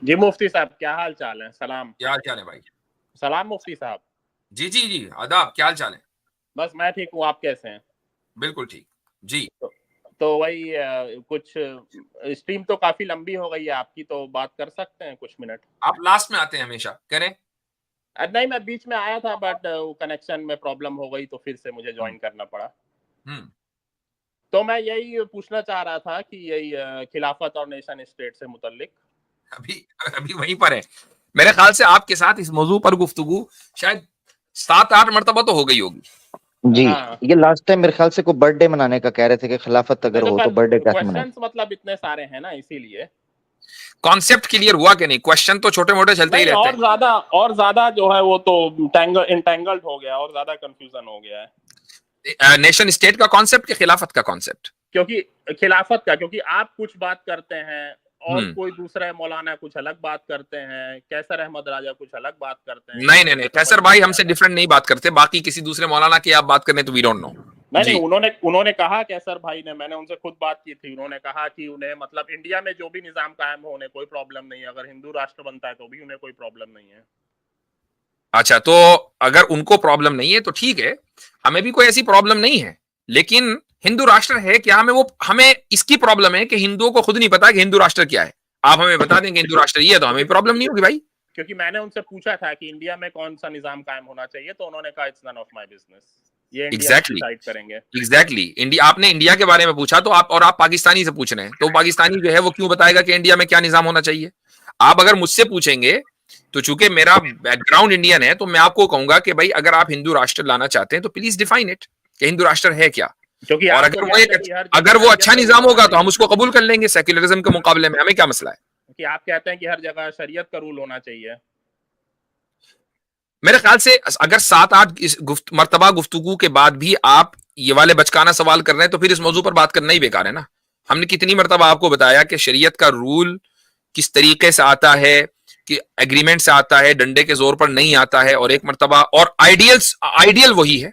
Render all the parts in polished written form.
जी मुफ्ती साहब, क्या हाल चाल है? सलाम। क्या हाल चाल है भाई? सलाम मुफ्ती साहब। जी जी जी, आदाब, क्या हाल चाल है? बस मैं ठीक हूँ, आप कैसे हैं? बिल्कुल ठीक। जी। तो वही कुछ स्ट्रीम तो काफी लंबी हो गई है आपकी, तो बात कर सकते हैं कुछ मिनट? आप लास्ट में आते हैं हमेशा, करें। नहीं, मैं बीच में आया था बट वो कनेक्शन में प्रॉब्लम हो गई तो फिर से मुझे हम्म। ज्वाइन करना पड़ा। हम्म। तो मैं यही पूछना चाह रहा था कि यही खिलाफत और नेशन स्टेट से मुतल्लिक। अभी अभी वहीं पर है। मेरे ख्याल से आपके साथ इस मौजू पर गुफ्तगू शायद 7-8 मरतबा तो हो गई होगी। जी। हाँ। ये लास्ट टाइम मेरे ख्याल से कोई बर्थडे मनाने का कह रहे थे कि खिलाफत नहीं अगर तो हो तो पर बर्थडे कैसे मनाए। क्वेश्चंस मतलब इतने सारे हैं ना, इसीलिए। कॉन्सेप्ट क्लियर हुआ कि नहीं? क्वेश्चन तो छोटे मोटे चलते ही नहीं, रहते और ज्यादा जो है वो तो इंटेंगल्ड हो गया, और ज्यादा कंफ्यूजन हो गया है। हैं। नेशन स्टेट का कॉन्सेप्ट कि खिलाफत का कॉन्सेप्ट? क्योंकि खिलाफत का, क्योंकि आप कुछ बात करते हैं और हम्म। कोई दूसरा मौलाना कुछ अलग बात करते हैं, कैसर अहमद राजा कुछ अलग बात करते हैं, नहीं तो नहीं मुझे नहीं, समझ कैसर में भाई नहीं हमसे आता। डिफरेंट नहीं बात करते। बाकी किसी दूसरे मौलाना की आप बात करें तो वी डोंट नो। नहीं नहीं, जी। उन्होंने कहा, कैसर भाई ने, मैंने उनसे खुद बात की थी, उन्होंने कहा कि उन्हें मतलब इंडिया में जो भी निजाम कायम हो उन्हें कोई प्रॉब्लम नहीं है, अगर हिंदू राष्ट्र बनता है तो भी उन्हें कोई प्रॉब्लम नहीं है। अच्छा, तो अगर उनको प्रॉब्लम नहीं है तो ठीक है, हमें भी कोई ऐसी प्रॉब्लम नहीं है। लेकिन हिंदू राष्ट्र है क्या, हमें इसकी प्रॉब्लम है कि हिंदुओं को खुद नहीं पता कि हिंदू राष्ट्र क्या है। आप हमें बता दें कि हिंदू राष्ट्र ये है, तो हमें प्रॉब्लम नहीं होगी भाई। क्योंकि मैंने उनसे पूछा था कि इंडिया में कौन सा निजाम कायम होना चाहिए, तो उन्होंने कहा it's none of my business, ये इंडियंस एग्जैक्टली। डिसाइड करेंगे। एग्जैक्टली, इंडिया, आपने इंडिया के बारे में पूछा तो आप पाकिस्तानी से पूछ रहे हैं, तो पाकिस्तानी जो है वो क्यों बताएगा कि इंडिया में क्या निजाम होना चाहिए? आप अगर मुझसे पूछेंगे, तो चूंकि मेरा बैकग्राउंड इंडियन है, तो मैं आपको कहूंगा कि भाई अगर आप हिंदू राष्ट्र लाना चाहते हैं तो प्लीज डिफाइन इट कि हिंदू राष्ट्र है क्या। क्योंकि और आप तो कहते हैं कि हर जगह अगर वो शरीयत अच्छा का रूल निजाम होना होगा तो हम चाहिए, उसको कबूल कर लेंगे। सेक्युलरिज्म के मुकाबले में हमें क्या मसला है? कि आप कहते हैं कि हर जगह शरीयत का रूल होना चाहिए। मेरे ख्याल से अगर 7-8 मरतबा गुफ्तगू के बाद भी आप ये वाले बचकाना सवाल कर रहे हैं, तो फिर इस मौजू पर बात करना ही बेकार है ना। हमने कितनी मरतबा आपको बताया कि शरीयत का रूल किस तरीके से आता है, कि एग्रीमेंट से आता है, डंडे के जोर पर नहीं आता है। और एक मरतबा, और आइडियल वही है।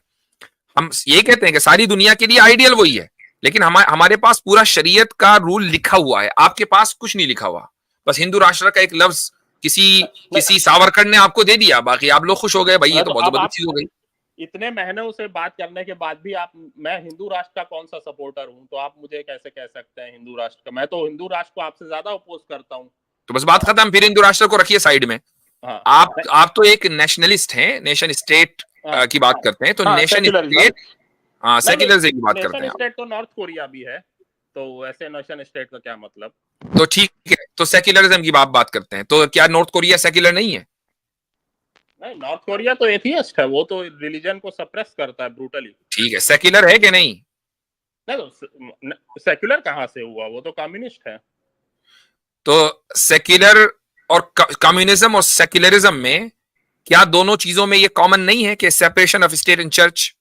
हम ये कहते हैं कि सारी दुनिया के लिए आइडियल वही है, लेकिन हमारे पास पूरा शरीयत का रूल लिखा हुआ है, आपके पास कुछ नहीं लिखा हुआ। बस हिंदू राष्ट्र का एक लफ्ज किसी नहीं, किसी सावरकर ने आपको दे दिया, बाकी आप लोग खुश हो गए, भाई ये नहीं तो तो बहुत अब जबरदस्त आप चीज हो गई। इतने महीनों से बात करने के बाद भी आप, मैं हिंदू राष्ट्र का कौन सा सपोर्टर हूं, तो आप मुझे कैसे कह सकते हैं हिंदू राष्ट्र का? मैं तो हिंदू राष्ट्र को आपसे ज्यादा अपोज करता हूं। तो बस बात खत्म, फिर हिंदू राष्ट्र को रखिए साइड में। हाँ। आप तो एक नेशनलिस्ट हैं, नेशन स्टेट हाँ। की बात करते हैं, तो हाँ, नेशन सेक्युलरिज्म। स्टेट, हाँ, नहीं नहीं, सेक्युलरिज्म की बात करते नेशन हैं आप। स्टेट तो नॉर्थ कोरिया भी है, तो ऐसे नेशन स्टेट का क्या मतलब? तो ठीक है, तो सेक्युलरिज्म की बात करते हैं, तो क्या नॉर्थ कोरिया सेक्युलर नहीं है? नहीं, नॉर्थ कोरिया तो एथियस्ट है, वो तो रिलीजन को सप्रेस करता है ब्रूटली। ठीक है, सेक्युलर है कि नहीं? नहीं तो सेक्युलर कहाँ से हुआ, वो तो कम्युनिस्ट है। तो सेक्युलर और कम्युनिज्म और सेक्युलरिज्म में क्या दोनों चीजों में ये कॉमन नहीं है कि separation of state and church?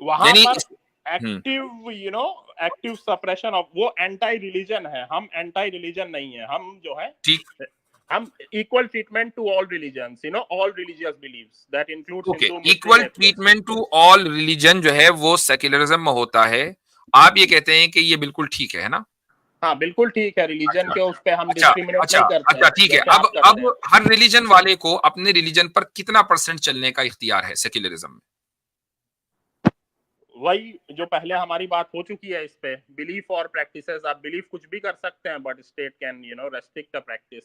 वहां यानी पर हम्म, एक्टिव एक्टिव सप्रेशन ऑफ, वो एंटी रिलीजन है, हम एंटी रिलीजन नहीं है, हम जो है, ठीक। हम equal treatment to all religions, all religious believes that includes okay, Hindu Muslim equal atheist. Treatment to all religion जो है वो सेक्युलरिज्म में होता है। आप ये कहते हैं कि ये बिल्कुल ठीक है ना? हाँ बिल्कुल ठीक है, रिलीजन अच्छा के उस पर हम अच्छा डिस्क्रिमिनेट अच्छा नहीं करते अच्छा, हैं ठीक है। जैसे अब आप करते अब हैं। हर रिलीजन वाले को अपने रिलीजन पर कितना परसेंट चलने का इख्तियार है सेक्युलरिज्म में? वही जो पहले हमारी बात हो चुकी है इस पे, बिलीफ और प्रैक्टिसेस, आप बिलीफ कुछ भी कर सकते हैं but state can restrict the practice.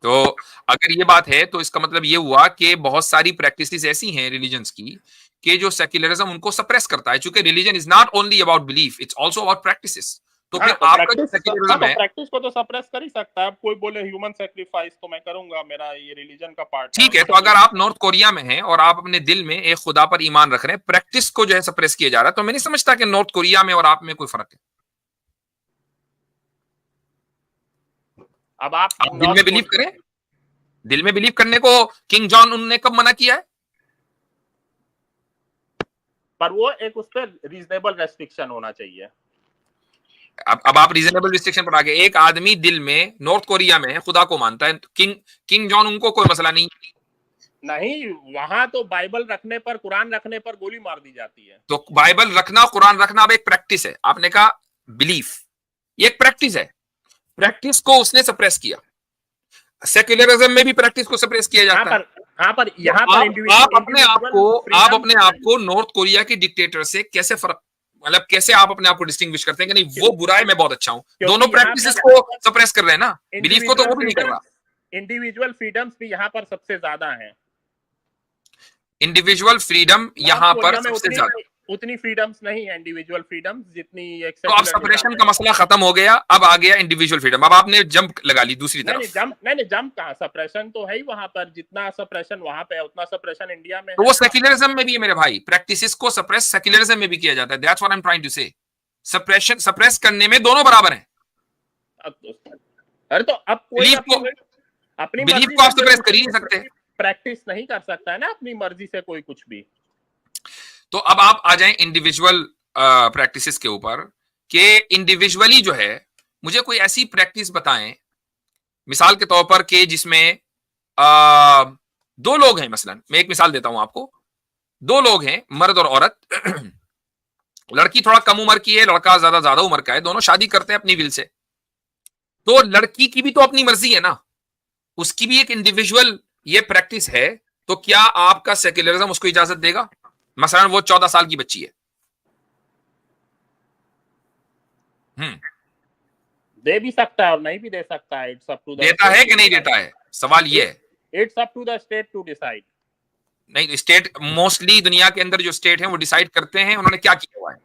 तो अगर ये बात है तो इसका मतलब ये हुआ कि बहुत सारी प्रैक्टिसेस ऐसी हैं रिलीजन्स की कि जो सेक्युलरिज्म उनको सप्रेस करता है, क्योंकि religion is not only about belief, it's also about practices. तो हाँ फिर तो आपका जो प्रैक्टिस, हाँ सेक्युलरिज्म तो है, प्रैक्टिस को तो सप्रेस कर ही सकता है। अब कोई बोले ह्यूमन सेक्रीफाइस, तो मैं करूंगा, मेरा ये रिलीजन का पार्ट है। ठीक है, तो अगर आप नॉर्थ कोरिया में हैं और आप अपने दिल में एक खुदा पर ईमान रख रहे हैं, प्रैक्टिस को जो है सप्रेस किया जा रहा है, तो मैं नहीं समझता कि नॉर्थ कोरिया में और आप में कोई फर्क है। अब आप आप दिल नॉर्थ में बिलीव कोरिया, करें, दिल में बिलीव करने को किंग जॉन उन ने कब मना किया है? पर वो एक उस पर रीजनेबल रेस्ट्रिक्शन होना चाहिए। अब आप रीजनेबल रिस्ट्रिक्शन पर आ गए। एक आदमी दिल में नॉर्थ कोरिया में खुदा को मानता है, किंग किंग जॉन उनको कोई मसला नहीं। नहीं, वहां तो बाइबल रखने पर, कुरान रखने पर गोली मार दी जाती है। तो बाइबल रखना, कुरान रखना अब एक प्रैक्टिस है। आपने कहा बिलीफ, ये एक प्रैक्टिस है, प्रैक्टिस को उसने सप्रेस किया। सेक्युलरिज्म में भी प्रैक्टिस को सप्रेस किया जाता है। यहाँ पर आप अपने आप को नॉर्थ कोरिया के डिक्टेटर से कैसे फर्क, मतलब कैसे आप अपने आप को डिस्टिंग्विश करते हैं कि नहीं वो बुरा है मैं बहुत अच्छा हूं? दोनों प्रैक्टिसेस को सप्रेस कर रहे हैं ना, बिलीफ को तो वो भी नहीं कर रहा। इंडिविजुअल फ्रीडम्स भी यहाँ पर सबसे ज्यादा है। इंडिविजुअल फ्रीडम यहाँ पर सबसे ज्यादा, उतनी फ्रीडम्स नहीं है इंडिविजुअल फ्रीडम्स जितनी। तो अब सेपरेशन का मसला खत्म हो गया, अब आ गया इंडिविजुअल फ्रीडम। अब आपने जंप लगा ली दूसरी तरफ। नहीं जंप कहाँ, सप्रेशन तो है ही वहां पर। जितना सप्रेशन वहां पे है उतना सप्रेशन इंडिया में तो वो सेक्युलरिज्म में भी है मेरे भाई, प्रैक्टिसेस को सप्रेस सेक्युलरिज्म में भी किया जाता है। That's what I am trying to say. Suppression suppress करने में दोनों बराबर हैं। अरे तो अब कोई अपनी बिलीफ को आप सप्रेस कर ही नहीं सकते, प्रैक्टिस नहीं कर सकता है ना अपनी मर्जी से कोई कुछ भी। तो अब आप आ जाएं इंडिविजुअल प्रैक्टिसेस के ऊपर कि इंडिविजुअली जो है मुझे कोई ऐसी प्रैक्टिस बताएं, मिसाल के तौर पर कि जिसमें दो लोग हैं, मसलन मैं एक मिसाल देता हूं आपको। दो लोग हैं, मर्द और औरत। लड़की थोड़ा कम उम्र की है, लड़का ज्यादा उम्र का है, दोनों शादी करते हैं अपनी विल से। तो लड़की की भी तो अपनी मर्जी है ना, उसकी भी एक इंडिविजुअल ये प्रैक्टिस है। तो क्या आपका सेक्युलरिज्म उसको इजाजत देगा? मसलन वो 14 साल की बच्ची है, दे भी सकता है और नहीं भी दे सकता है। इट्स अप टू द देता है कि नहीं देता है, सवाल ये है। It's up to the state to decide. नहीं, स्टेट मोस्टली दुनिया के अंदर जो स्टेट है वो डिसाइड करते हैं। उन्होंने क्या किया हुआ है?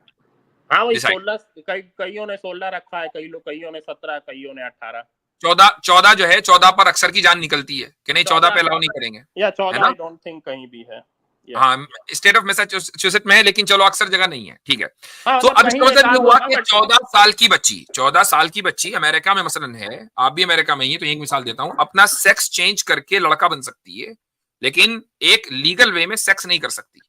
हाँ वही 16, कईयों ने 16 रखा है, कईयों ने 17, कईयों ने 18। 14 जो है, 14 पर अक्सर की जान निकलती है कि नहीं 14 पे अलाउ नहीं करेंगे, या 14 आई डोंट थिंक कहीं भी है। हाँ, स्टेट ऑफ मैसाचुसेट्स में है, लेकिन चलो अक्सर जगह नहीं है, ठीक है। तो अब इसका मतलब ये हुआ कि 14 साल की बच्ची अमेरिका में मसलन है, आप भी अमेरिका में ही है, तो एक मिसाल देता हूं, अपना सेक्स चेंज करके लड़का बन सकती है, लेकिन एक लीगल वे में सेक्स नहीं कर सकती।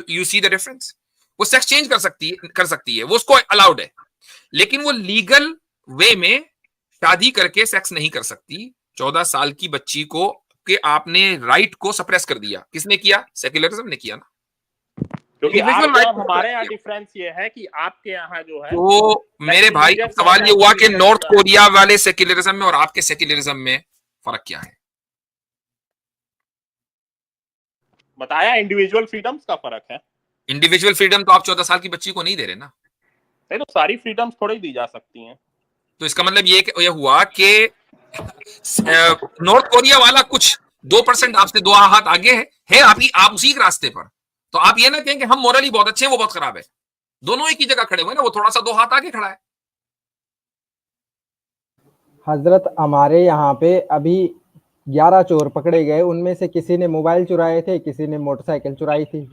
You see the difference? वो सेक्स चेंज कर सकती है, वो उसको अलाउड है, लेकिन वो लीगल वे में शादी करके सेक्स नहीं कर सकती। 14 साल की बच्ची को कि आपने राइट को सप्रेस कर दिया। किसने किया? सेक्युलरिज्म ने किया ना। क्योंकि हमारे यहाँ डिफरेंस ये है कि आपके यहाँ जो है, तो मेरे भाई सवाल ये हुआ कि नॉर्थ कोरिया वाले सेक्युलरिज्म में और आपके सेक्युलरिज्म में फर्क क्या है? बताया, इंडिविजुअल फ्रीडम्स का फर्क है। इंडिविजुअल फ्रीडम तो आप 14 साल की बच्ची को नहीं दे रहे ना। नहीं तो सारी फ्रीडम्स थोड़ी दी जा सकती हैं। तो इसका मतलब ये हुआ कि नॉर्थ कोरिया वाला कुछ 2% आपसे 2 हाथ आगे है आप उसी के रास्ते पर। तो आप ये ना कहें कि हम मोरली बहुत अच्छे हैं, वो बहुत खराब है। दोनों एक ही जगह खड़े हुए ना, वो थोड़ा सा 2 हाथ आगे खड़ा है। हजरत हमारे यहाँ पे अभी 11 चोर पकड़े गए, उनमें से किसी ने मोबाइल चुराए थे, किसी ने मोटरसाइकिल चुराई थी,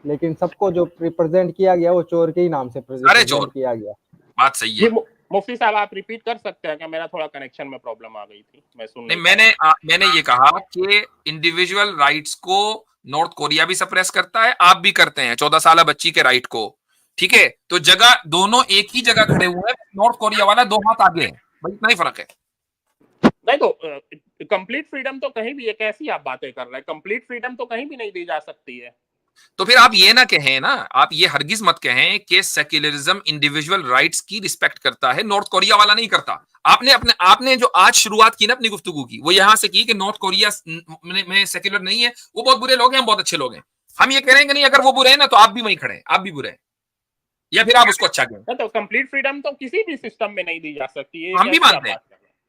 लेकिन सबको जो रिप्रेजेंट किया गया वो चोर के ही नाम से प्रेजेंट किया गया। बात सही है। मुफ्ती साहब आप रिपीट कर सकते हैं क्या? मेरा थोड़ा कनेक्शन में प्रॉब्लम आ गई थी, मैं सुन नहीं। मैंने ये कहा कि इंडिविजुअल राइट्स को नॉर्थ कोरिया भी सप्रेस करता है, आप भी करते हैं 14 साल बच्ची के राइट को, ठीक है। तो जगह दोनों एक ही जगह खड़े हुए हैं, नॉर्थ कोरिया वाला 2 हाथ आगे है, भाई इतना ही फर्क है। नहीं तो कंप्लीट फ्रीडम तो कहीं भी, ये कैसी आप बातें कर रहे हैं? कंप्लीट फ्रीडम तो कहीं भी नहीं दी जा सकती है। तो फिर आप ये ना कहें ना, आप ये हरगिज मत कहें कि सेक्युलरिज्म इंडिविजुअल राइट्स की रिस्पेक्ट करता है, नॉर्थ कोरिया वाला नहीं करता। आपने जो आज शुरुआत की ना अपनी गुफ्तगू की, वो यहां से की कि नॉर्थ कोरिया में सेक्युलर नहीं है, वो बहुत बुरे लोग हैं, हम बहुत अच्छे लोग हैं। हम ये कह रहे हैं कि नहीं, अगर वो बुरे हैं ना तो आप भी वहीं खड़े हैं, आप भी बुरे हैं, या फिर आप उसको अच्छा कहें। तो कंप्लीट फ्रीडम तो किसी भी सिस्टम में नहीं दी जा सकती है, हम भी मानते हैं,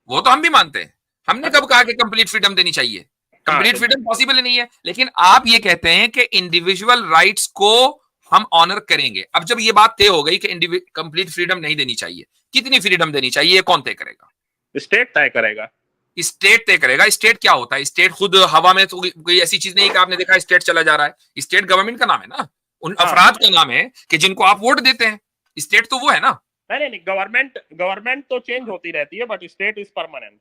वो तो हम भी मानते हैं। हमने कब कहा कि कंप्लीट फ्रीडम देनी चाहिए? कंप्लीट फ्रीडम पॉसिबल नहीं है, लेकिन आप ये कहते हैं कि इंडिविजुअल राइट्स को हम ऑनर करेंगे। अब जब ये बात तय हो गई कि कंप्लीट फ्रीडम नहीं देनी चाहिए, कितनी फ्रीडम देनी चाहिए, कौन तय करेगा? स्टेट तय करेगा। स्टेट तय करेगा। स्टेट क्या होता है? स्टेट खुद हवा में तो कोई ऐसी चीज नहीं कि आपने देखा स्टेट चला जा रहा है। स्टेट गवर्नमेंट का नाम है ना, उन अफराद का नाम है कि जिनको आप वोट देते हैं। स्टेट तो वो है ना। नहीं, गवर्नमेंट तो चेंज होती रहती है, but state is permanent.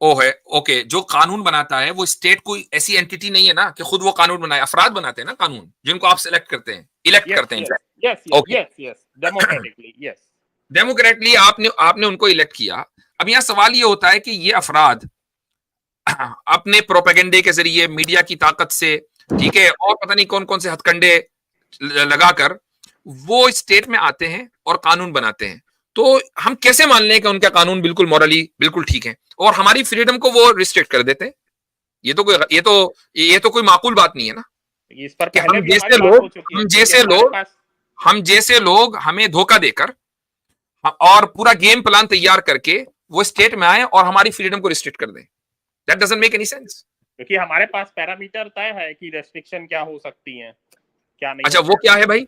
Okay, जो कानून बनाता है वो स्टेट कोई ऐसी एंटिटी नहीं है ना कि खुद वो कानून बनाए, अफराद बनाते हैं ना कानून, जिनको आप सिलेक्ट करते हैं, इलेक्ट करते हैं। डेमोक्रेटली आपने उनको इलेक्ट किया। अब यहाँ सवाल ये होता है कि ये अफराद अपने प्रोपेगेंडे के जरिए, मीडिया की ताकत से, ठीक है, और पता नहीं कौन कौन से हथकंडे लगाकर वो स्टेट में आते हैं और कानून बनाते हैं। तो हम कैसे मान लें कि उनका कानून बिल्कुल मॉरली बिल्कुल ठीक है और हमारी फ्रीडम को वो रिस्ट्रिक्ट कर देते हैं? ये तो कोई माकूल बात नहीं है ना इस पर कि पहले भी हमारी बात हो चुकी है, हम जैसे लोग हमें धोखा देकर और पूरा गेम प्लान तैयार करके वो स्टेट में आए और हमारी फ्रीडम को रिस्ट्रिक्ट कर दें। That doesn't make any sense. क्योंकि हमारे पास पैरामीटर तय है कि रेस्ट्रिक्शन क्या हो सकती है, क्या नहीं। अच्छा, वो क्या है भाई?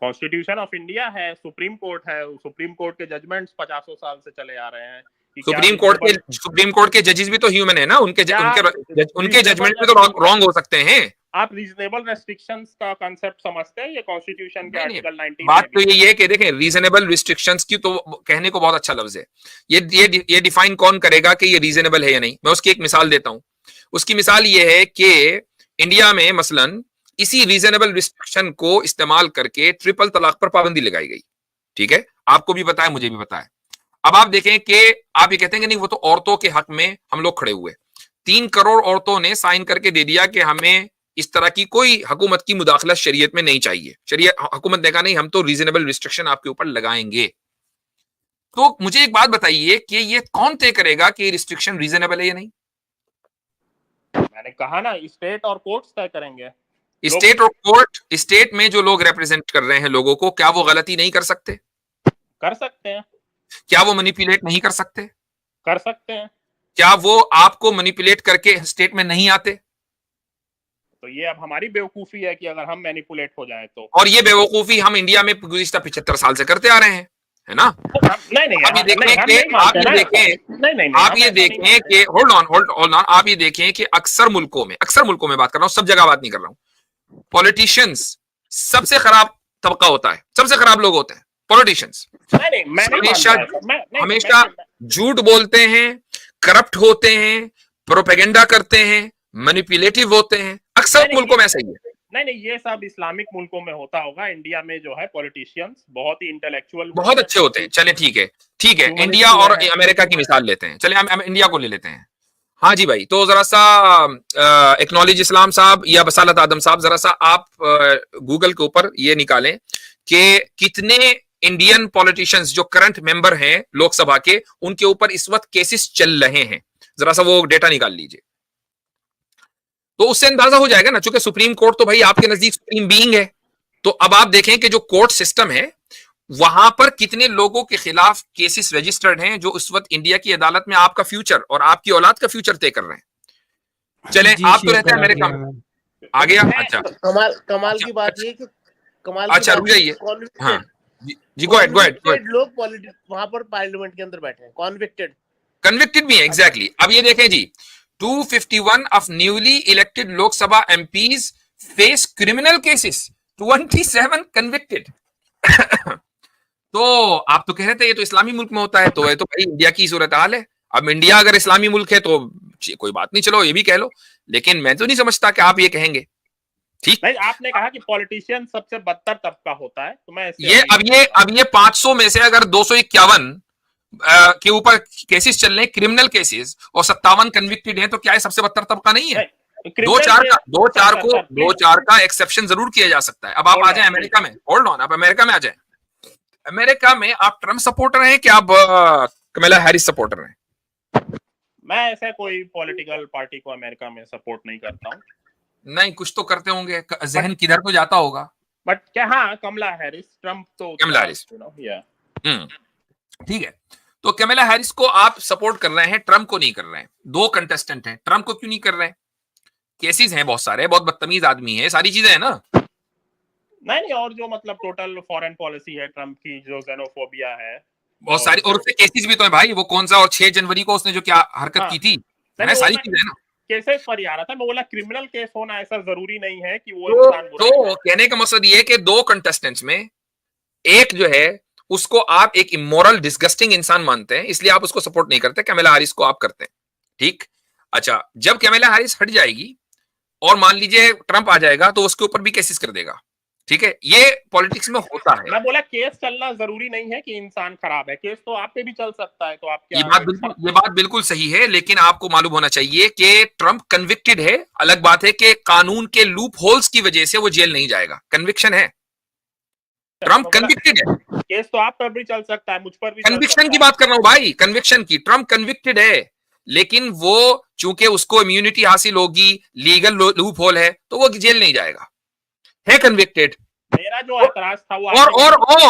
कॉन्स्टिट्यूशन ऑफ इंडिया है, सुप्रीम कोर्ट है, सुप्रीम कोर्ट के जजमेंट्स 50 साल से चले आ रहे हैं। सुप्रीम कोर्ट के जजेस भी तो ह्यूमन है ना, उनके जजमेंट में तो रॉन्ग हो सकते हैं। आप रीजनेबल रेस्ट्रिक्शंस का कांसेप्ट समझते हैं? ये कॉन्स्टिट्यूशन के आर्टिकल 19 बात तो ये है कि देखें, रीजनेबल रिस्ट्रिक्शंस की तो कहने को बहुत अच्छा लफ्ज है। ये डिफाइन कौन करेगा कि ये रीजनेबल है या नहीं? मैं उसकी एक मिसाल देता हूं। उसकी मिसाल ये है कि इंडिया में मसलन इसी रीजनेबल रिस्ट्रिक्शन को इस्तेमाल करके ट्रिपल तलाक पर पाबंदी लगाई गई। ठीक है, आपको भी पता है, मुझे भी पता है। अब आप देखें कि आप ये कहते हैं कि नहीं, वो तो औरतों के हक में हम लोग खड़े हुए। 3 करोड़ औरतों ने साइन करके दे दिया कि हमें इस तरह की कोई हुकूमत की मुदाखलत शरीयत में नहीं चाहिए। शरीयत हुकूमत ने कहा नहीं, हम तो रीजनेबल रिस्ट्रिक्शन आपके ऊपर लगाएंगे। तो मुझे एक बात बताइए कि ये कौन तय करेगा कि रिस्ट्रिक्शन रीजनेबल है या नहीं? मैंने कहा ना, स्टेट और कोर्ट्स तय करेंगे। स्टेट और कोर्ट, स्टेट में जो लोग रिप्रेजेंट कर रहे हैं लोगों को, क्या वो गलती नहीं कर सकते? कर सकते हैं। क्या वो मैनिपुलेट नहीं कर सकते? कर सकते हैं। क्या वो आपको मैनिपुलेट करके स्टेट में नहीं आते? तो ये अब हमारी बेवकूफी है कि अगर हम मैनिपुलेट हो जाए तो। और ये बेवकूफी हम इंडिया में गुज़िश्ता 75 साल से करते आ रहे हैं, है ना? आप ये देखें कि होल्ड ऑन, आप ये देखें कि अक्सर मुल्कों में बात कर रहा हूं, सब जगह बात नहीं कर रहा हूं, पॉलिटिशियंस सबसे खराब तबका होता है, सबसे खराब लोग होते हैं पॉलिटिशियंस। हमेशा झूठ बोलते हैं, करप्ट होते हैं, प्रोपेगेंडा करते हैं, मैनिपुलेटिव होते हैं। अक्सर मुल्कों में ऐसा ही है। नहीं, ये सब इस्लामिक मुल्कों में होता होगा। इंडिया में जो है पॉलिटिशियंस बहुत ही इंटेलेक्चुअल, बहुत अच्छे होते हैं। चले ठीक है, इंडिया और अमेरिका की मिसाल लेते हैं। चले हम इंडिया को ले लेते हैं। हाँ जी भाई, तो जरा सा एक्नॉलेज इस्लाम साहब या बसालत आदम साहब, जरा सा आप गूगल के ऊपर ये निकालें कि कितने इंडियन पॉलिटिशियंस जो करंट मेंबर हैं लोकसभा के, उनके ऊपर इस वक्त केसेस चल रहे हैं। जरा सा वो डेटा निकाल लीजिए, तो उससे अंदाजा हो जाएगा ना। चूंकि सुप्रीम कोर्ट तो भाई आपके नजदीक सुप्रीम बीइंग है, तो अब आप देखें कि जो कोर्ट सिस्टम है वहां पर कितने लोगों के खिलाफ केसेस रजिस्टर्ड हैं जो उस वक्त इंडिया की अदालत में आपका फ्यूचर और आपकी औलाद का फ्यूचर तय कर रहे हैं। चलें, आप तो रहते हैं अमेरिका में, आ गया। अच्छा, कमाल की बात ये कि अच्छा रुक जाइए, हाँ जी, गो अहेड। लोग वहां पर पार्लियामेंट के अंदर बैठे हैं, कन्विक्टेड भी है। एग्जैक्टली। अब ये देखें जी, 251 of newly elected Lok Sabha MPs face criminal cases, 27 convicted। तो आप तो कह रहे थे ये तो इस्लामी मुल्क में होता है, तो ये तो भाई इंडिया की सूरत हाल है। अब इंडिया अगर इस्लामी मुल्क है तो कोई बात नहीं, चलो ये भी कह लो, लेकिन मैं तो नहीं समझता कि आप ये कहेंगे। ठीक नहीं, आपने कहा कि पॉलिटिशियन सबसे बदतर तबका होता है, तो मैं अब ये 500 में से अगर 251 के ऊपर केसेस चल रहे हैं, क्रिमिनल केसेस, और 57 कन्विक्टेड हैं, तो क्या ये सबसे बदतर तबका नहीं है? दो चार का एक्सेप्शन जरूर किया जा सकता है। अब आप आ जाए अमेरिका में, होल्ड ऑन, आप अमेरिका में आ जाए। अमेरिका में आप ट्रम्प सपोर्टर हैं कि आप कमला हैरिस सपोर्टर हैं? मैं ऐसा कोई पॉलिटिकल पार्टी को अमेरिका में सपोर्ट नहीं करता हूं। नहीं, कुछ तो करते होंगे, जहन किधर को जाता होगा। बट क्या, हाँ, कमला हैरिस, ट्रम्प तो कमला हैरिस, ठीक है। तो कमला हैरिस को आप सपोर्ट कर रहे हैं, ट्रम्प को नहीं कर रहे हैं। 2 कंटेस्टेंट हैं, ट्रम्प को क्यों नहीं कर रहे हैं? केसेस हैं बहुत सारे, बहुत बदतमीज आदमी है, सारी चीजें हैं ना। नहीं, और जो मतलब टोटल फॉरेन पॉलिसी है ट्रम्प की, जो xenophobia है, बहुत सारी, और उसके केसेस भी तो है भाई। वो कौन सा, और 6 जनवरी को उसने जो क्या हरकत की थी, सारी चीजें है ना। केसेस पर ही आ रहा था मैं, बोला क्रिमिनल केस होना ऐसा जरूरी नहीं है कि वो इंसान बुरा तो कहने का मकसद ये है कि 2 कंटेस्टेंट्स में एक जो है उसको आप एक इमोरल डिस्गस्टिंग इंसान मानते हैं, इसलिए आप उसको सपोर्ट नहीं करते। कमला हैरिस को आप करते हैं, ठीक। अच्छा, जब कमला हैरिस हट जाएगी और मान लीजिए ट्रम्प आ जाएगा, तो उसके ऊपर भी केसेस कर देगा, ठीक है। ये पॉलिटिक्स में होता है। मैं बोला केस चलना जरूरी नहीं है कि इंसान खराब है, केस तो आप पे भी चल सकता है। तो आप क्या, ये बात बिल्कुल सही है, लेकिन आपको मालूम होना चाहिए कि ट्रम्प कन्विक्टेड है। अलग बात है कि कानून के लूप होल्स की वजह से वो जेल नहीं जाएगा, कन्विक्शन है। ट्रम्प कन्विक्टेड है। केस तो आप पर भी चल सकता है, मुझ पर भी चल कन्विक्शन सकता की है। बात कर रहा हूं भाई, कन्विक्शन की। ट्रम्प कन्विक्टेड है, लेकिन वो चूंकि उसको इम्यूनिटी हासिल होगी, लीगल लूप होल है, तो वो जेल नहीं जाएगा, है कन्विक्टेड। मेरा जो ऐतराज था वो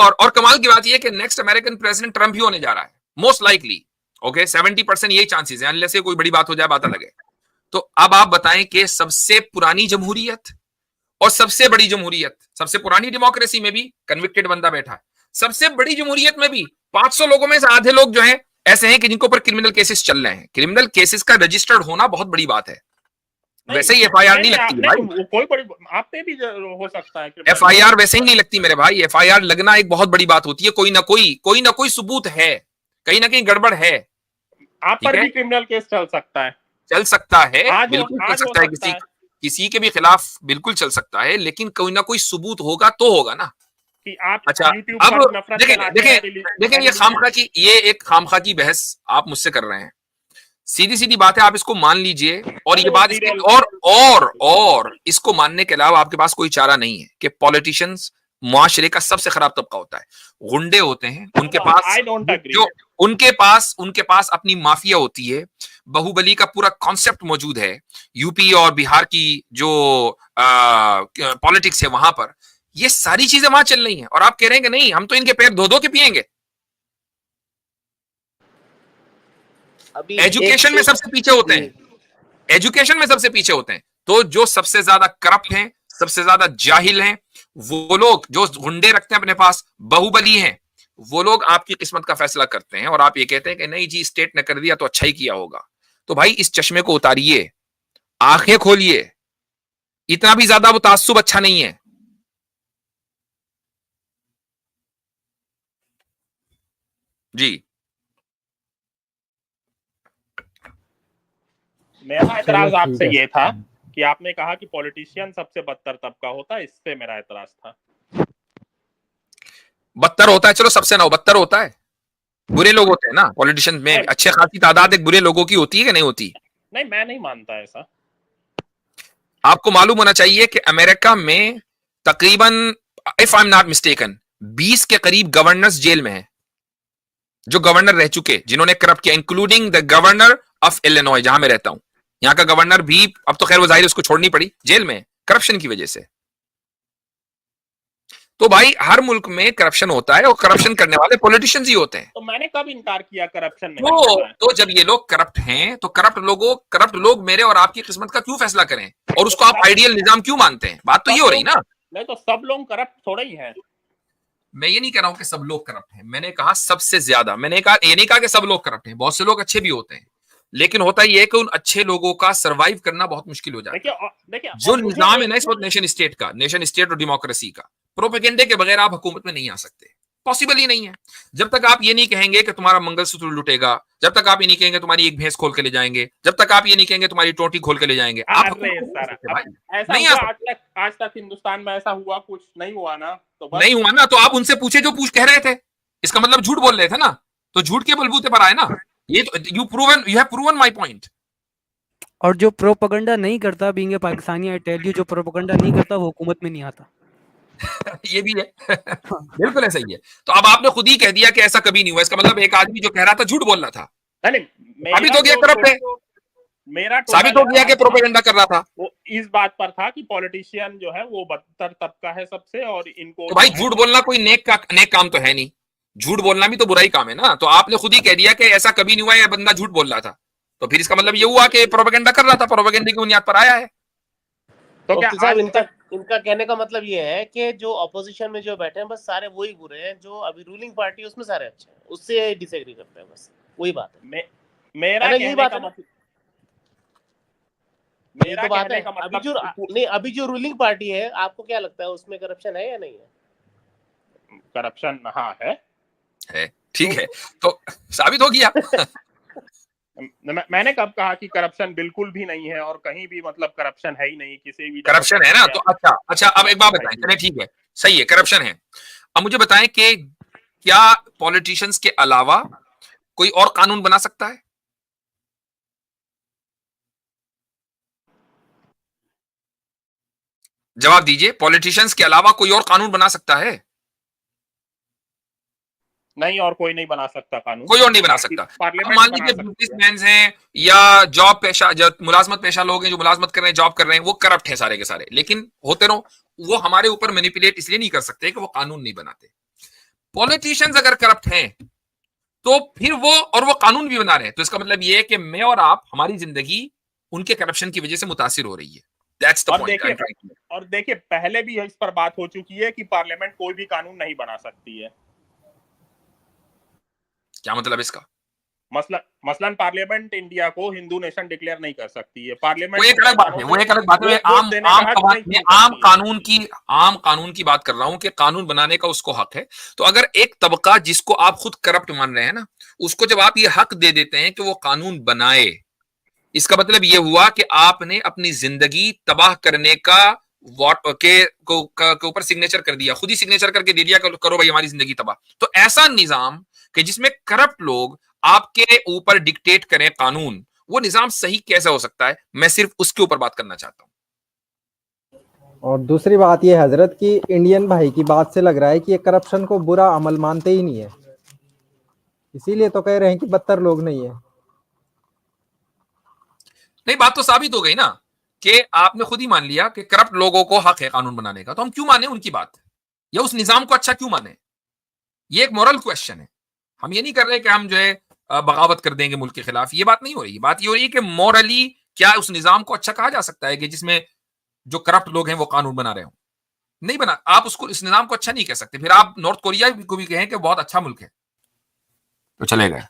और कमाल की बात यह कि नेक्स्ट अमेरिकन प्रेसिडेंट ट्रम्प ही होने जा रहा है, मोस्ट लाइकली। ओके, 70% यही चांसेस है, अनलेस कोई बड़ी बात हो जाए, बात अलग है। तो अब आप बताएं कि सबसे पुरानी जमहूरियत और सबसे बड़ी जमहूरियत, सबसे पुरानी डेमोक्रेसी में भी कन्विक्टेड बंदा बैठा है, सबसे बड़ी जमहूरियत में भी 500 लोगों में से आधे लोग जो हैं ऐसे हैं कि जिनके ऊपर क्रिमिनल केसेस चल रहे हैं। क्रिमिनल केसेस का रजिस्टर्ड होना बहुत बड़ी बात है। वैसे ही एफआईआर नहीं लगती भाई, कोई बड़ी आप पे भी हो सकता है। एफआईआर वैसे ही नहीं लगती मेरे भाई। एफआईआर लगना एक बहुत बड़ी बात होती है, कोई ना कोई सबूत है, कहीं ना कहीं गड़बड़ है। आप पर भी क्रिमिनल केस चल सकता है, चल सकता है, आज बिल्कुल चल हो सकता है, किसी के भी खिलाफ बिल्कुल चल सकता है, लेकिन कोई ना कोई सबूत होगा तो होगा ना कि आप अच्छा। YouTube अब पर नफरत फैलाते हैं, देखें ये एक खामखा की बहस आप मुझसे कर रहे हैं। सीधी सीधी बात है, आप इसको मान लीजिए, और ये बात और इसको मानने के अलावा आपके पास कोई चारा नहीं है कि पॉलिटिशियंस मुआशरे का सबसे खराब तबका होता है, गुंडे होते हैं, उनके पास अपनी माफिया होती है, बाहुबली का पूरा कॉन्सेप्ट मौजूद है। यूपी और बिहार की जो पॉलिटिक्स है वहां पर ये सारी चीजें वहां चल रही हैं, और आप कह रहे हैं कि नहीं हम तो इनके पैर धो धो के पिएंगे। एजुकेशन में सबसे पीछे होते हैं, एजुकेशन में सबसे पीछे होते हैं। तो जो सबसे ज्यादा करप्ट हैं, सबसे ज्यादा जाहिल हैं, वो लोग जो गुंडे रखते हैं अपने पास, बाहुबली हैं, वो लोग आपकी किस्मत का फैसला करते हैं, और आप ये कहते हैं कि नहीं जी स्टेट ने कर दिया तो अच्छा ही किया होगा। तो भाई इस चश्मे को उतारिए, आंखें खोलिए, इतना भी ज्यादा वो ताज्जुब अच्छा नहीं है। जी मेरा एतराज आपसे ये था कि आपने कहा कि पॉलिटिशियन सबसे बदतर तबका होता है, इससे मेरा एतराज था। बदतर होता है, चलो सबसे ना हो, बदतर होता है। बुरे लोग होते हैं ना पॉलिटिशियन में, अच्छे खासी तादाद एक बुरे लोगों की होती है कि नहीं होती? नहीं, मैं नहीं मानता ऐसा। आपको मालूम होना चाहिए कि अमेरिका में तकरीबन, if I am not mistaken, 20 के करीब गवर्नर्स जेल में हैं, जो गवर्नर रह चुके, जिन्होंने करप्ट किया, including the governor of Illinois, जहां मैं रहता हूं। यहां का गवर्नर भी, अब तो खैर वो जाहिर उसको छोड़नी पड़ी, जेल में करप्शन की वजह से। तो भाई हर मुल्क में करप्शन होता है, और करप्शन करने वाले पॉलिटिशियंस ही होते हैं। तो मैंने कब इनकार किया करप्शन नहीं? तो जब ये लोग करप्ट हैं, तो करप्ट लोग मेरे और आपकी किस्मत का क्यों फैसला करें, और उसको आप आइडियल निजाम क्यों मानते हैं? बात तो ये हो रही ना। नहीं तो सब लोग करप्ट थोड़े ही हैं। मैं ये नहीं कह रहा हूं कि सब लोग करप्ट हैं, मैंने कहा सबसे ज्यादा। मैंने कहा, ये नहीं कहा कि सब लोग करप्ट हैं, बहुत से लोग अच्छे भी होते हैं, लेकिन होता यह है कि उन अच्छे लोगों का सर्वाइव करना बहुत मुश्किल हो जाता है। देखिए जो निजाम है ना इस वक्त नेशन स्टेट और डेमोक्रेसी का, प्रोपेगेंडे के बगैर आप हुकूमत में नहीं आ सकते, पॉसिबल ही नहीं है। जब तक आप ये नहीं कहेंगे कि तुम्हारा मंगलसूत्र लुटेगा, जब तक आप ये नहीं कहेंगे तुम्हारी एक भैंस खोल के ले जाएंगे, जब तक आप ये नहीं कहेंगे तुम्हारी टोटी खोल के ले जाएंगे, आप नहीं आ सकते। आज तक हिंदुस्तान में ऐसा हुआ कुछ नहीं हुआ ना, तो नहीं हुआ ना, तो आप उनसे पूछे जो कह रहे थे, इसका मतलब झूठ बोल रहे थे ना, तो झूठ के बलबूते पर आए ना। ये तो you have proven my point. और जो प्रोपेगेंडा नहीं करता, being a Pakistani, I tell you, जो प्रोपेगेंडा नहीं करता वो हुकूमत में नहीं आता। ये भी है बिल्कुल ऐसा ही है। तो अब आपने खुद ही कह दिया कि ऐसा कभी नहीं हुआ, इसका मतलब एक आदमी जो कह रहा था झूठ बोल रहा था, साबित हो गया करप्ट है, मेरा साबित हो गया कि प्रोपेगेंडा कर रहा था। वो इस बात पर था कि पॉलिटिशियन जो है वो बदतर तबका है सबसे, और इनको तो भाई झूठ बोलना कोई नेक काम तो है नहीं, झूठ बोलना भी तो बुरा ही काम है ना। तो आपने खुद ही कह दिया कि ऐसा कभी नहीं हुआ, यह बंदा झूठ बोल रहा था, तो फिर इसका मतलब ये हुआ कि प्रोपेगेंडा कर रहा था, प्रोपेगेंडा की बुनियाद पर आया है। तो क्या साहब इनका कहने का मतलब ये है कि जो ऑपोजिशन में जो बैठे हैं बस सारे वही बुरे हैं, जो अभी रूलिंग पार्टी है उसमें सारे अच्छे हैं, उससे डिसएग्री करते हैं, बस वही बात है। मेरा यही बात है, मेरा कहने का मतलब अभी जो रूलिंग पार्टी है, आपको क्या लगता है उसमें करप्शन है या नहीं है? करप्शन हाँ है, ठीक है, तो साबित हो गया। मैंने कब कहा कि करप्शन बिल्कुल भी नहीं है, और कहीं भी मतलब करप्शन है ही नहीं किसी भी। करप्शन है ना, तो अच्छा अब एक बात बताएं, चलिए ठीक है, सही है, करप्शन है। अब मुझे बताएं कि क्या पॉलिटिशियंस के अलावा कोई और कानून बना सकता है? जवाब दीजिए, पॉलिटिशियंस के अलावा कोई और कानून बना सकता है? नहीं, और कोई नहीं बना सकता कानून, कोई और नहीं बना सकता। पार्लियामेंट मान बना लीजिए सकती है। बिजनेसमैन हैं या जॉब पेशा, जो मुलाजमत पेशा लोग हैं, जो मुलाजमत कर रहे हैं, जॉब कर रहे हैं, वो करप्ट है सारे के सारे, लेकिन होते रहो, वो हमारे ऊपर मैनिपुलेट इसलिए नहीं कर सकते कि वो कानून नहीं बनाते। पॉलिटिशियंस अगर करप्ट हैं तो फिर वो कानून भी बना रहे हैं, तो इसका मतलब ये है कि मैं और आप, हमारी जिंदगी उनके करप्शन की वजह से मुतासिर हो रही है। That's the point. और देखिए पहले भी इस पर बात हो चुकी है कि पार्लियामेंट कोई भी कानून नहीं बना सकती है। क्या मतलब इसका? मसलन पार्लियामेंट इंडिया को हिंदू नेशन डिक्लेयर नहीं कर सकती है। पार्लियामेंट वो एक अलग बात है, वो एक अलग बात है। आम कानून की बात कर रहा हूं कि कानून बनाने का उसको हक है। तो अगर एक तबका जिसको आप खुद करप्ट मान रहे हैं ना, उसको जब आप ये हक दे देते हैं कि वो कानून बनाए, इसका मतलब ये हुआ कि आपने अपनी जिंदगी तबाह करने का के ऊपर सिग्नेचर कर दिया, खुद ही सिग्नेचर करके दे दिया, करो भाई हमारी जिंदगी तबाह। तो ऐसा निजाम कि जिसमें करप्ट लोग आपके ऊपर डिक्टेट करें कानून, वो निजाम सही कैसे हो सकता है? मैं सिर्फ उसके ऊपर बात करना चाहता हूं। और दूसरी बात ये हजरत की इंडियन भाई की बात से लग रहा है कि ये करप्शन को बुरा अमल मानते ही नहीं है, इसीलिए तो कह रहे हैं कि बदतर लोग नहीं है। नहीं, बात तो साबित हो गई ना कि आपने खुद ही मान लिया कि करप्ट लोगों को हक है कानून बनाने का, तो हम क्यों माने उनकी बात, या उस निजाम को अच्छा क्यों माने? ये एक मोरल क्वेश्चन है। हम ये नहीं कर रहे कि हम जो है बगावत कर देंगे मुल्क के खिलाफ, ये बात नहीं हो रही। बात ये हो रही है कि मोरली क्या उस निजाम को अच्छा कहा जा सकता है कि जिसमें जो करप्ट लोग हैं वो कानून बना रहे हो? नहीं बना। आप उसको, इस निजाम को अच्छा नहीं कह सकते। फिर आप नॉर्थ कोरिया को भी कहें कि बहुत अच्छा मुल्क है, तो चलेगा।